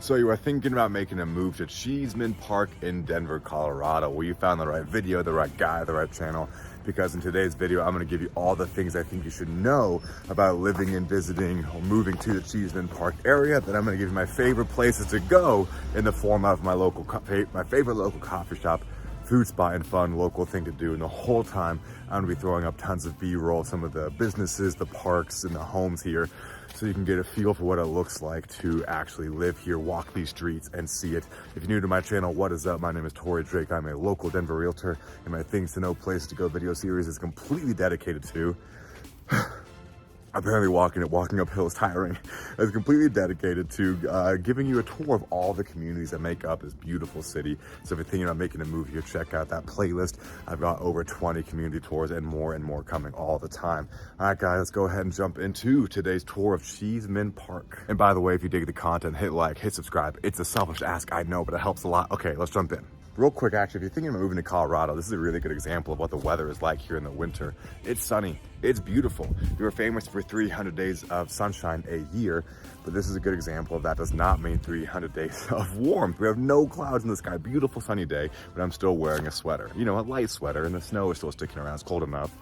So you are thinking about making a move to Cheesman Park in Denver, Colorado. Well, you found the right video, the right guy, the right channel, because in today's video, I'm gonna give you all the things I think you should know about living and visiting or moving to the Cheesman Park area. Then I'm gonna give you my favorite places to go in the form of my favorite local coffee shop, food spot, and fun local thing to do. And the whole time, I'm gonna be throwing up tons of B-roll, some of the businesses, the parks, and the homes here, so you can get a feel for what it looks like to actually live here, walk these streets, and see it. If you're new to my channel, what is up? My name is Torrey Drake. I'm a local Denver realtor, and my Things to Know, Places to Go video series is completely dedicated to apparently walking uphill is tiring. It's completely dedicated to giving you a tour of all the communities that make up this beautiful city. So if you're thinking about making a move here, check out that playlist. I've got over 20 community tours and more coming all the time. All right, guys, let's go ahead and jump into today's tour of Cheesman Park. And by the way, if you dig the content, hit like, hit subscribe. It's a selfish ask, I know, but it helps a lot. Okay, let's jump in. Real quick, actually, if you're thinking of moving to Colorado, this is a really good example of what the weather is like here in the winter. It's sunny, it's beautiful. We are famous for 300 days of sunshine a year, but this is a good example of that. Does not mean 300 days of warmth. We have no clouds in the sky, beautiful sunny day, but I'm still wearing a sweater. You know, a light sweater, and the snow is still sticking around. It's cold enough.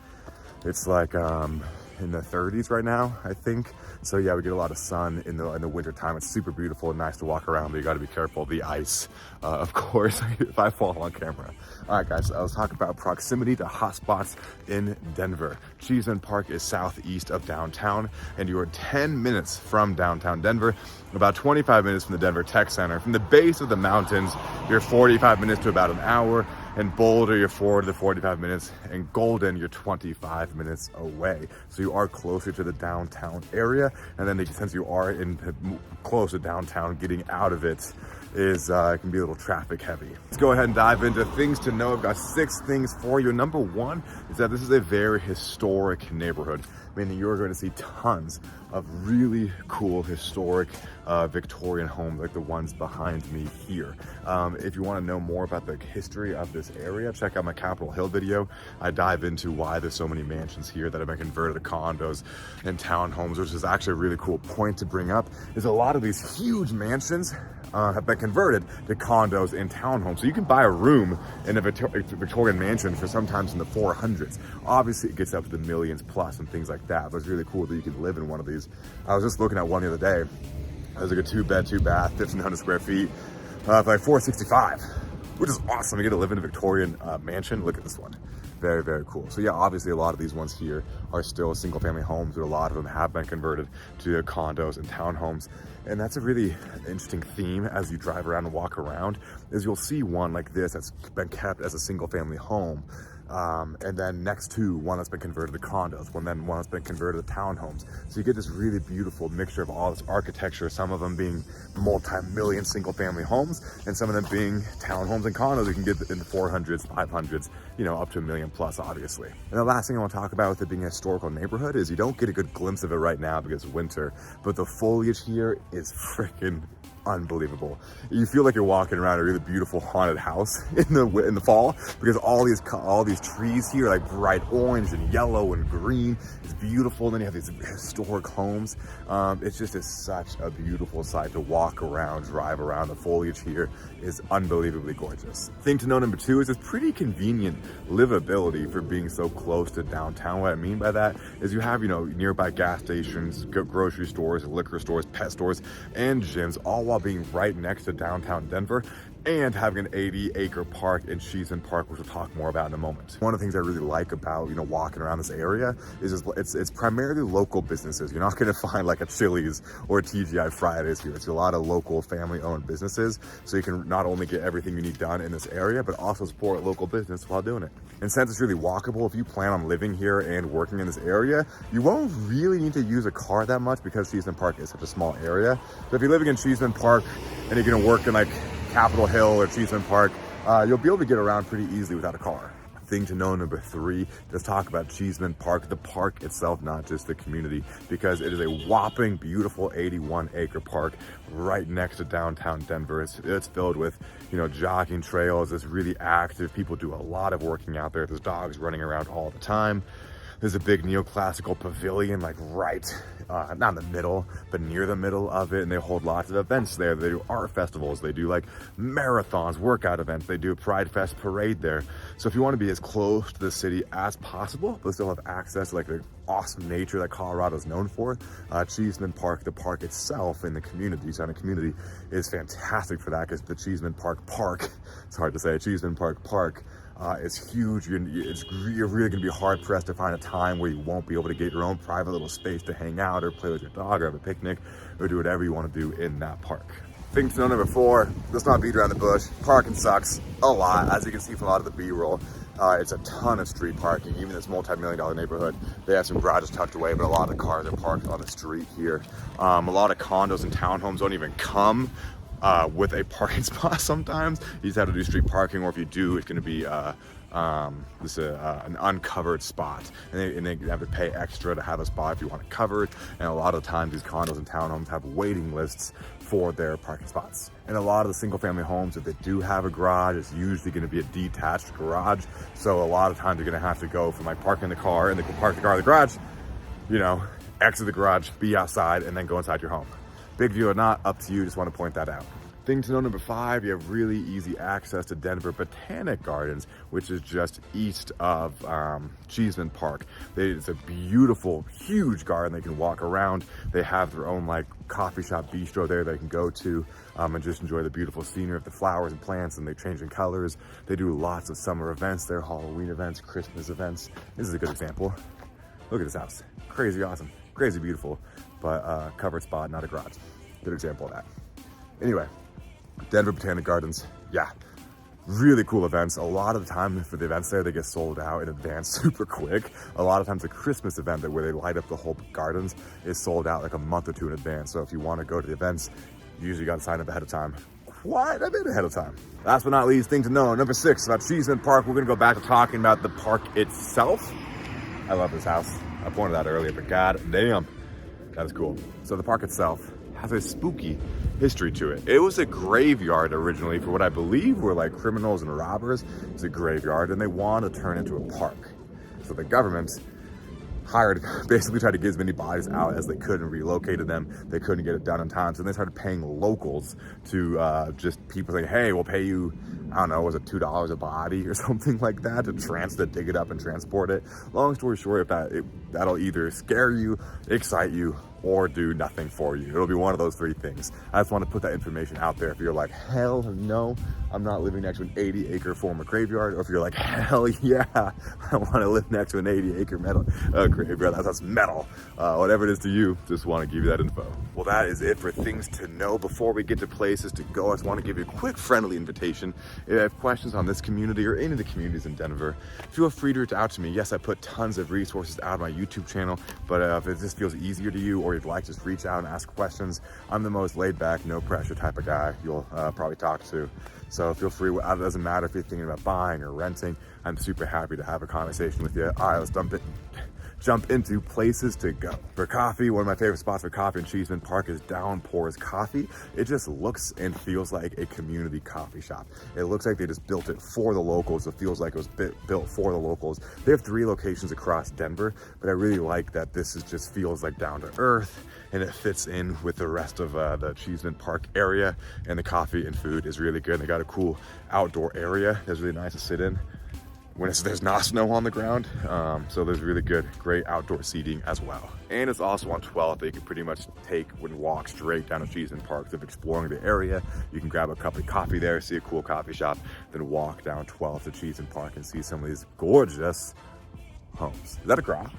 It's like in the 30s right now, I think. So yeah, we get a lot of sun in the winter time. It's super beautiful and nice to walk around, but you got to be careful of the ice, of course, if I fall on camera. All right, guys, I was talking about proximity to hotspots in Denver. Cheesman Park is southeast of downtown, and you are 10 minutes from downtown Denver, about 25 minutes from the Denver Tech Center. From the base of the mountains, you're 45 minutes to about an hour. In Boulder, you're 40 to 45 minutes. In Golden, you're 25 minutes away. So you are closer to the downtown area. And then since you are close to downtown, getting out of it is can be a little traffic heavy. Let's go ahead and dive into things to know. I've got 6 things for you. Number 1 is that this is a very historic neighborhood, meaning you're going to see tons of really cool historic Victorian homes like the ones behind me here. If you want to know more about the history of this area, check out my Capitol Hill video. I dive into why there's so many mansions here that have been converted to condos and townhomes, which is actually a really cool point to bring up, is a lot of these huge mansions have been converted to condos and townhomes. So you can buy a room in a Victorian mansion for sometimes in the 400s. Obviously it gets up to the millions plus and things like that, but it's really cool that you can live in one of these. I was just looking at one the other day. It was like a 2-bed, 2-bath, 1,500 square feet, for like $465, which is awesome. You get to live in a Victorian mansion. Look at this one. Very, very cool. So yeah, obviously a lot of these ones here are still single family homes, but a lot of them have been converted to condos and townhomes. And that's a really interesting theme as you drive around and walk around, is you'll see one like this that's been kept as a single family home. And then next to one that's been converted to condos, one that's been converted to townhomes. So you get this really beautiful mixture of all this architecture, some of them being multi-million single family homes, and some of them being townhomes and condos. You can get in the 400s, 500s, you know, up to $1 million plus, obviously. And the last thing I want to talk about with it being a historical neighborhood is you don't get a good glimpse of it right now because it's winter, but the foliage here is freaking unbelievable. You feel like you're walking around a really beautiful haunted house in the fall, because all these trees here are like bright orange and yellow and green. It's beautiful. And then you have these historic homes. It's just such a beautiful sight to walk around, drive around. The foliage here is unbelievably gorgeous. Thing to know number 2 is it's pretty convenient livability for being so close to downtown. What I mean by that is you have, you know, nearby gas stations, grocery stores, liquor stores, pet stores, and gyms, all while being right next to downtown Denver, and having an 80-acre park in Cheesman Park, which we'll talk more about in a moment. One of the things I really like about, you know, walking around this area is it's primarily local businesses. You're not going to find like a Chili's or a TGI Fridays here. It's a lot of local family-owned businesses, so you can not only get everything you need done in this area, but also support local business while doing it. And since it's really walkable, if you plan on living here and working in this area, you won't really need to use a car that much because Cheesman Park is such a small area. So if you're living in Cheesman Park and you're going to work in like Capitol Hill or Cheesman Park, you'll be able to get around pretty easily without a car. Thing to know number 3, let's talk about Cheesman Park, the park itself, not just the community, because it is a whopping beautiful 81-acre park right next to downtown Denver. It's filled with, you know, jogging trails. It's really active. People do a lot of working out there. There's dogs running around all the time. There's a big neoclassical pavilion, like right, not in the middle, but near the middle of it. And they hold lots of events there. They do art festivals. They do like marathons, workout events. They do a Pride Fest parade there. So if you want to be as close to the city as possible, but still have access to like the awesome nature that Colorado is known for, Cheesman Park, the park itself in the community, surrounding community, is fantastic for that, because the Cheesman Park, it's hard to say, Cheesman Park, it's huge. You're really gonna be hard pressed to find a time where you won't be able to get your own private little space to hang out or play with your dog or have a picnic or do whatever you want to do in that park. Thing to know number 4, let's not beat around the bush. Parking sucks a lot, as you can see from a lot of the B-roll. It's a ton of street parking. Even this multi-million-dollar neighborhood, they have some garages tucked away, but a lot of the cars are parked on the street here. A lot of condos and townhomes don't even come with a parking spot sometimes. You just have to do street parking, or if you do, it's gonna be an uncovered spot, and they have to pay extra to have a spot if you want it covered. And a lot of times these condos and townhomes have waiting lists for their parking spots. And a lot of the single family homes, if they do have a garage, it's usually going to be a detached garage. So a lot of times you're going to have to go from like parking the car, and they can park the car in the garage, you know, exit the garage, be outside, and then go inside your home. Big deal or not, up to you. Just want to point that out. Thing to know number 5, you have really easy access to Denver Botanic Gardens, which is just east of Cheesman Park. It's a beautiful, huge garden. They can walk around. They have their own like coffee shop, bistro there they can go to and just enjoy the beautiful scenery of the flowers and plants, and they change in colors. They do lots of summer events there, Halloween events, Christmas events. This is a good example. Look at this house. Crazy awesome, crazy beautiful, but covered spot, not a garage. Good example of that. Anyway, Denver Botanic Gardens, yeah, really cool events. A lot of the time for the events there, they get sold out in advance super quick. A lot of times the Christmas event where they light up the whole gardens is sold out like a month or 2 in advance. So if you want to go to the events, you usually got to sign up ahead of time, quite a bit ahead of time. Last but not least, thing to know, number 6 about Cheesman Park. We're gonna go back to talking about the park itself. I love this house. I pointed out earlier, but god damn, that is cool. So the park itself has a spooky history to it. It was a graveyard originally for what I believe were like criminals and robbers. It's a graveyard, and they wanted to turn it into a park. So the government basically tried to get as many bodies out as they could and relocated them. They couldn't get it done in time, so they started paying locals to just people saying, hey, we'll pay you, I don't know, was it $2 a body or something like that to dig it up and transport it. Long story short, that'll either scare you, excite you, or do nothing for you. It'll be one of those 3 things. I just want to put that information out there. If you're like, hell no, I'm not living next to an 80-acre former graveyard, or if you're like, hell yeah, I want to live next to an 80-acre graveyard, that's metal. Whatever it is to you, just want to give you that info. Well, that is it for things to know. Before we get to places to go, I just want to give you a quick friendly invitation. If you have questions on this community or any of the communities in Denver, feel free to reach out to me. Yes, I put tons of resources out on my YouTube channel, but if it just feels easier to you, or you'd like, just reach out and ask questions. I'm the most laid back, no pressure type of guy you'll probably talk to. So feel free. It doesn't matter if you're thinking about buying or renting. I'm super happy to have a conversation with you. All right, let's jump into places to go. For coffee, one of my favorite spots for coffee in Cheesman Park is Downpour's Coffee. It just looks and feels like a community coffee shop. It looks like they just built it for the locals. It feels like it was built for the locals. They have 3 locations across Denver, but I really like that this just feels like down to earth, and it fits in with the rest of the Cheesman Park area, and the coffee and food is really good. And they got a cool outdoor area that's really nice to sit in when there's not snow on the ground. So there's really great outdoor seating as well. And it's also on 12th that you can pretty much take and walk straight down to Cheesman Park. So if exploring the area, you can grab a cup of coffee there, see a cool coffee shop, then walk down 12th to Cheesman Park and see some of these gorgeous homes. Is that a garage?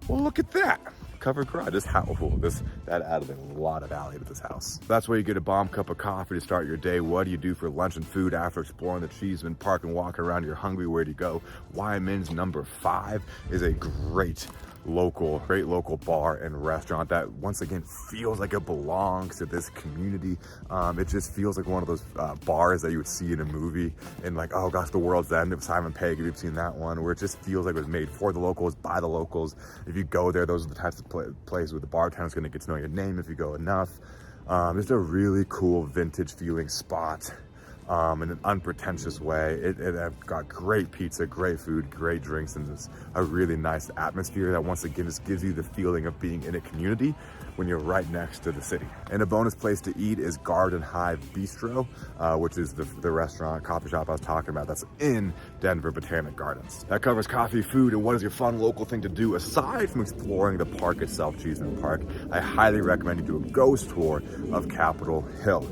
Well, look at that. Covered garage. That added a lot of value to this house. That's where you get a bomb cup of coffee to start your day. What do you do for lunch and food after exploring the Cheesman Park and walking around? You're hungry, where do you go? Wyman's number 5 is a great local bar and restaurant that once again feels like it belongs to this community. It just feels like one of those bars that you would see in a movie, and like, oh gosh, The World's End of Simon Pegg, if you've seen that one, where it just feels like it was made for the locals, by the locals. If you go there, those are the types of places where the bartender's gonna get to know your name if you go enough. Just a really cool vintage feeling spot. in an unpretentious way. I've got great pizza, great food, great drinks, and just a really nice atmosphere that once again just gives you the feeling of being in a community when you're right next to the city. And a bonus place to eat is Garden Hive Bistro, which is the restaurant, coffee shop I was talking about that's in Denver Botanic Gardens. That covers coffee, food, and what is your fun local thing to do aside from exploring the park itself, Cheesman Park. I highly recommend you do a ghost tour of Capitol Hill.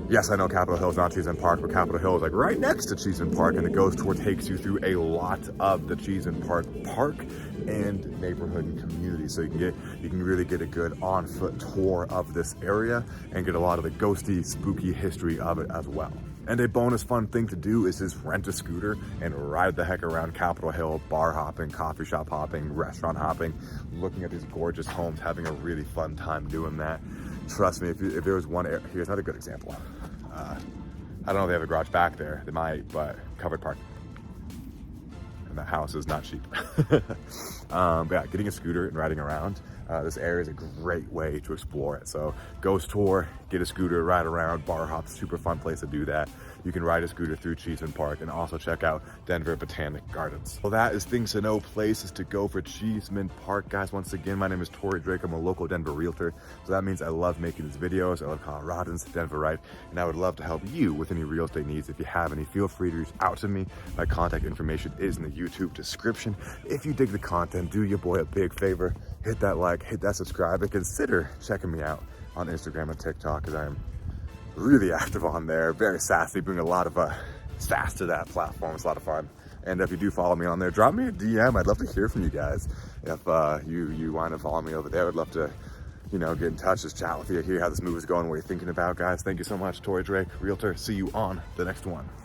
Yes, I know Capitol Hill is not Cheesman Park, but Capitol Hill is like right next to Cheesman Park, and the ghost tour takes you through a lot of the Cheesman Park and neighborhood and community. So you can really get a good on-foot tour of this area and get a lot of the ghosty, spooky history of it as well. And a bonus fun thing to do is just rent a scooter and ride the heck around Capitol Hill, bar hopping, coffee shop hopping, restaurant hopping, looking at these gorgeous homes, having a really fun time doing that. Trust me, if there was one, here's another good example. I don't know if they have a garage back there. They might, but covered parking. And that house is not cheap. But yeah, getting a scooter and riding around, this area is a great way to explore it. So ghost tour, get a scooter, ride around, bar hop, super fun place to do that. You can ride a scooter through Cheesman Park and also check out Denver Botanic Gardens. Well, that is things to know, places to go for Cheesman Park, guys. Once again, my name is Torrey Drake. I'm a local Denver realtor. So that means I love making these videos. I love Coloradans, Denverite, and I would love to help you with any real estate needs. If you have any, feel free to reach out to me. My contact information is in the YouTube description. If you dig the content, do your boy a big favor. Hit that like, hit that subscribe, and consider checking me out on Instagram and TikTok, because I am really active on there, very sassy, bring a lot of sass to that platform. It's a lot of fun. And if you do follow me on there, drop me a DM. I'd love to hear from you guys. If you want to follow me over there, I'd love to, you know, get in touch, just chat with you, hear how this move is going, what you're thinking about, guys. Thank you so much. Torrey Drake, realtor. See you on the next one.